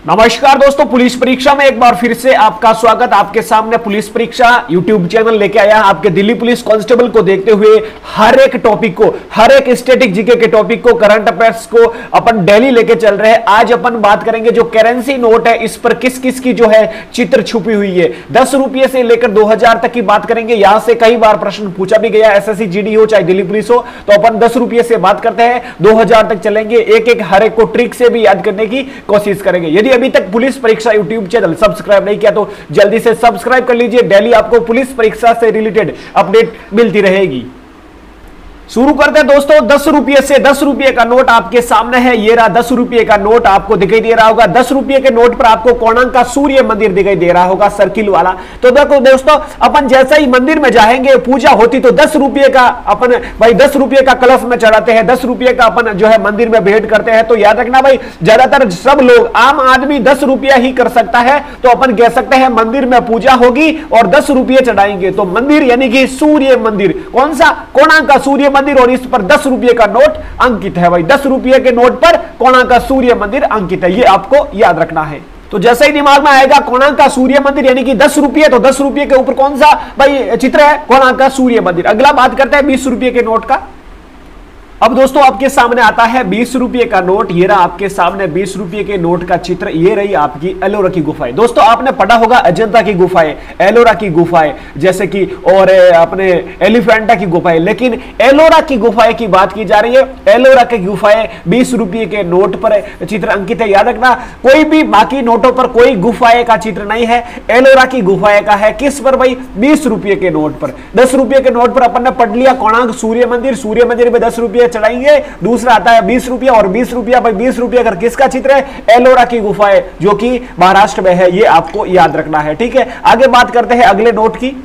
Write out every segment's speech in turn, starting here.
नमस्कार दोस्तों, पुलिस परीक्षा में एक बार फिर से आपका स्वागत। आपके सामने पुलिस परीक्षा यूट्यूब चैनल लेके आया। आपके दिल्ली पुलिस कांस्टेबल को देखते हुए हर एक टॉपिक को, हर एक स्टैटिक जीके के टॉपिक को, करंट अफेयर्स को अपन डेली लेके चल रहे हैं। आज अपन बात करेंगे जो करेंसी नोट है, इस पर किस किस की जो है चित्र छुपी हुई है। 10 रुपये से लेकर 2000 तक की बात करेंगे। यहां से कई बार प्रश्न पूछा भी गया, एसएससी जीडी हो चाहे दिल्ली पुलिस हो, तो अपन 10 रुपये से बात करते हैं, 2000 तक चलेंगे। एक एक हर एक को ट्रिक से भी याद करने की कोशिश करेंगे। यदि अभी तक पुलिस परीक्षा यूट्यूब चैनल सब्सक्राइब नहीं किया तो जल्दी से सब्सक्राइब कर लीजिए। डेली आपको पुलिस परीक्षा से रिलेटेड अपडेट मिलती रहेगी। शुरू करते हैं दोस्तों 10 रुपये से। 10 रुपये का नोट आपके सामने है, ये रहा 10 रुपये का नोट आपको दिखाई दे रहा होगा। 10 रुपये के नोट पर आपको कोणार्क का सूर्य मंदिर दिखाई दे रहा होगा, सर्किल वाला। तो देखो दोस्तों, अपन जैसा ही मंदिर में जाएंगे, पूजा होती तो 10 रुपये का अपन भाई 10 रुपये का कलश में चढ़ाते हैं, 10 रुपये का अपन जो है मंदिर में भेंट करते हैं। तो याद रखना भाई, ज्यादातर सब लोग, आम आदमी 10 रुपया ही कर सकता है। तो अपन कह सकते हैं मंदिर में पूजा होगी और 10 रुपये चढ़ाएंगे। तो मंदिर यानी कि सूर्य मंदिर, कौन सा? कोणार्क का सूर्य मंदिर। और इस पर 10 रुपये का नोट अंकित है भाई। 10 रुपये के नोट पर कोणार्क का सूर्य मंदिर अंकित है, ये आपको याद रखना है। तो जैसे ही दिमाग में आएगा कोणार्क का सूर्य मंदिर यानी कि 10 रुपये, तो 10 रुपये के ऊपर कौन सा भाई चित्र है? कोणार्क का सूर्य मंदिर। अगला बात करते हैं 20 रुपये के नोट का। अब दोस्तों आपके सामने आता है 20 रुपये का नोट। ये रहा आपके सामने 20 रुपये के नोट का चित्र। ये रही आपकी एलोरा की गुफाएं। दोस्तों आपने पढ़ा होगा अजंता की गुफाएं, एलोरा की गुफाएं, जैसे कि और अपने एलिफेंटा की गुफाएं। लेकिन एलोरा की गुफाएं की बात की जा रही है। एलोरा की गुफाएं 20 रुपये के नोट पर चित्र अंकित है। याद रखना, कोई भी बाकी नोटों पर कोई गुफाएं का चित्र नहीं है, एलोरा की गुफाएं का है। किस पर भाई? 20 रुपये के नोट पर। 10 रुपये के नोट पर अपन ने पढ़ लिया कोणार्क सूर्य मंदिर। सूर्य मंदिर में 10 रुपये चढ़ाएंगे। दूसरा आता है 20 रुपया, और 20 रुपया भाई 20 रुपया अगर किसका चित्र है? एलोरा की गुफाएं, जो कि महाराष्ट्र में है। ये आपको याद रखना है, ठीक है। आगे बात करते हैं अगले नोट की।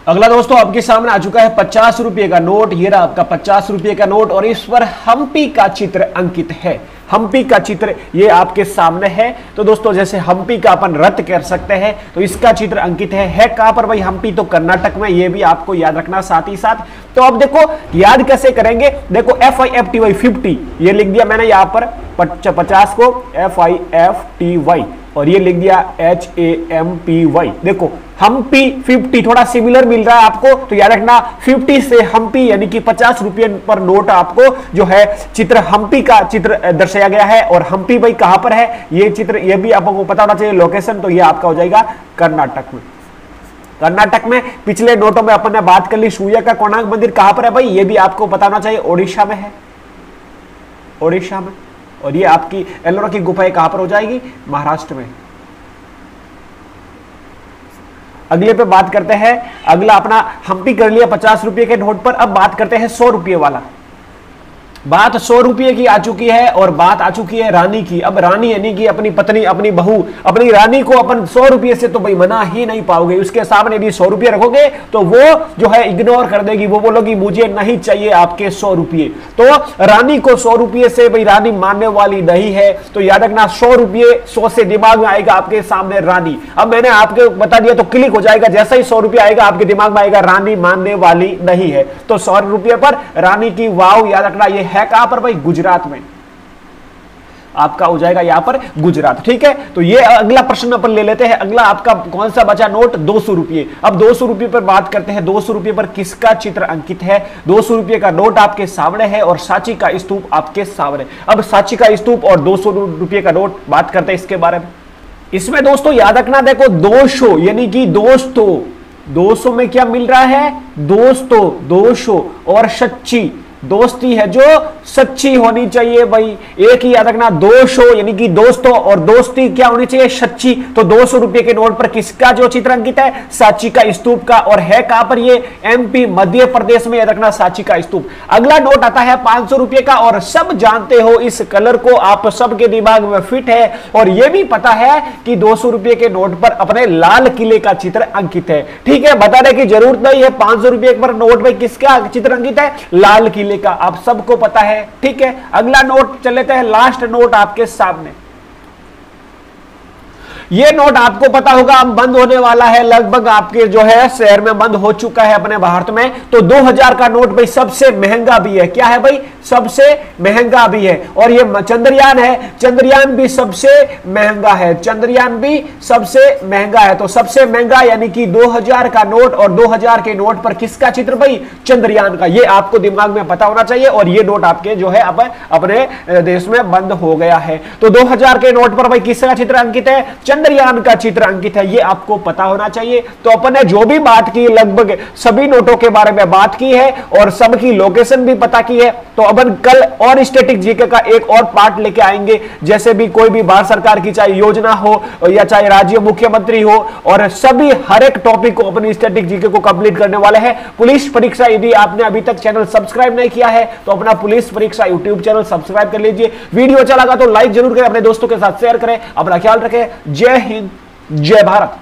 अगला दोस्तों आपके सामने आ चुका है 50 रुपये का नोट। ये रहा आपका 50 रुपये का नोट और इस पर हम्पी का चित्र अंकित है। हम्पी का चित्र ये आपके सामने है। तो दोस्तों जैसे हम्पी का अपन रथ कर सकते हैं, तो इसका चित्र अंकित है कहां पर भाई? हम्पी तो कर्नाटक में। ये भी आपको याद रखना साथ ही साथ। तो अब देखो याद कैसे करेंगे। देखो FIFTY 50 ये लिख दिया मैंने यहां पर 50 को FIFTY और ये लिख दिया HAMPY। देखो हम्पी 50 थोड़ा सिमिलर मिल रहा है आपको, तो याद रखना 50 से हम्पी यानी कि 50 रुपये पर नोट आपको जो है चित्र हम्पी का चित्र दर्शाया गया है। और हम्पी भाई कहां पर है ये चित्र, ये भी आपको पता होना चाहिए लोकेशन। तो ये आपका हो जाएगा कर्नाटक में। कर्नाटक में पिछले नोटों में अपन ने बात कर ली। सूर्य का कोणार्क मंदिर कहां पर है भाई? ये भी आपको पता होना चाहिए, ओडिशा में है, ओडिशा में। और ये आपकी एलोरा की गुफाएं कहां पर हो जाएगी? महाराष्ट्र में। अगले पे बात करते हैं। अगला अपना हम्पी कर लिया 50 रुपये के नोट पर। अब बात करते हैं 100 रुपये वाला। बात 100 रुपये की आ चुकी है और बात आ चुकी है रानी की। अब रानी यानी कि अपनी पत्नी, अपनी बहू, अपनी रानी को अपन 100 रुपये से तो भाई मना ही नहीं पाओगे। उसके सामने भी 100 रुपये रखोगे तो वो जो है इग्नोर कर देगी, वो बोलोगी मुझे नहीं चाहिए आपके 100 रुपये। तो रानी को 100 रुपये से भाई रानी मानने वाली नहीं है। तो याद रखना 100 रुपये, 100 से दिमाग में आएगा आपके सामने रानी। अब मैंने आपको बता दिया तो क्लिक हो जाएगा। जैसा ही 100 रुपये आएगा आपके दिमाग में आएगा रानी मानने वाली नहीं है। तो 100 रुपये पर रानी की वाव याद रखना। ये है कहां पर भाई? गुजरात में। आपका हो जाएगा यहां पर गुजरात, ठीक है। तो ये अगला प्रश्न अपन ले लेते हैं। अगला आपका कौन सा बचा नोट? 200 रुपये। अब 200 रुपये पर बात करते हैं। 200 रुपये पर किसका चित्र अंकित है? 200 रुपये का नोट आपके सामने है और सांची का स्तूप आपके सामने। अब सांची का स्तूप और 200 रुपये का नोट बात करते हैं इसके बारे में। इसमें दोस्तों याद रखना, देखो 200 यानी कि दोस्तों, 200 में क्या मिल रहा है? दोस्तों, 200 और सच्ची दोस्ती है जो सच्ची होनी चाहिए भाई। एक ही याद रखना, 200 यानी कि दोस्तों और दोस्ती क्या होनी चाहिए? सच्ची। तो 200 रुपये के नोट पर किसका जो चित्र अंकित है? सांची का स्तूप का। और है कहां पर? ये MP मध्य प्रदेश में। याद रखना सांची का स्तूप। अगला नोट आता है 500 रुपये का और सब जानते हो इस कलर को, आप सबके दिमाग में फिट है। और यह भी पता है कि 200 रुपये के नोट पर अपने लाल किले का चित्र अंकित है, ठीक है। बताने की जरूरत नहीं है। 500 रुपये पर नोट में किसका चित्र अंकित है? लाल किले का। आप सबको पता है, ठीक है। अगला नोट चल लेते हैं, लास्ट नोट आपके सामने। ये नोट आपको पता होगा अब बंद होने वाला है, लगभग आपके जो है शहर में बंद हो चुका है अपने भारत में। तो 2000 का नोट भाई सबसे महंगा भी है। क्या है भाई? सबसे महंगा भी है। और ये चंद्रयान है, चंद्रयान भी सबसे महंगा है, चंद्रयान भी सबसे महंगा है। तो सबसे महंगा यानी कि 2000 का नोट, और 2000 के नोट पर किसका चित्र भाई? चंद्रयान का। ये आपको दिमाग में पता होना चाहिए। और ये नोट आपके जो है अब अपने देश में बंद हो गया है। तो 2000 के नोट पर भाई किसका चित्र अंकित है? चंद्रयान का चित्र अंकित है। ये आपको पता होना चाहिए। तो अपन ने जो भी बात की, लगभग सभी नोटों के बारे में बात की है और सबकी लोकेशन भी पता की है। तो अपन कल और स्टैटिक जीके का एक और पार्ट लेके आएंगे, जैसे भी कोई भी भारत सरकार की चाहे योजना हो या चाहे राज्य मुख्यमंत्री हो, और सभी हर एक टॉपिक को अपन स्टैटिक जीके को कंप्लीट करने वाले हैं। पुलिस परीक्षा, यदि आपने अभी तक चैनल सब्सक्राइब नहीं किया है तो अपना पुलिस परीक्षा यूट्यूब चैनल सब्सक्राइब कर लीजिए। वीडियो अच्छा लगा तो लाइक जरूर करें, अपने दोस्तों के साथ शेयर करें। अपना ख्याल रखें। जय हिंद, जय भारत।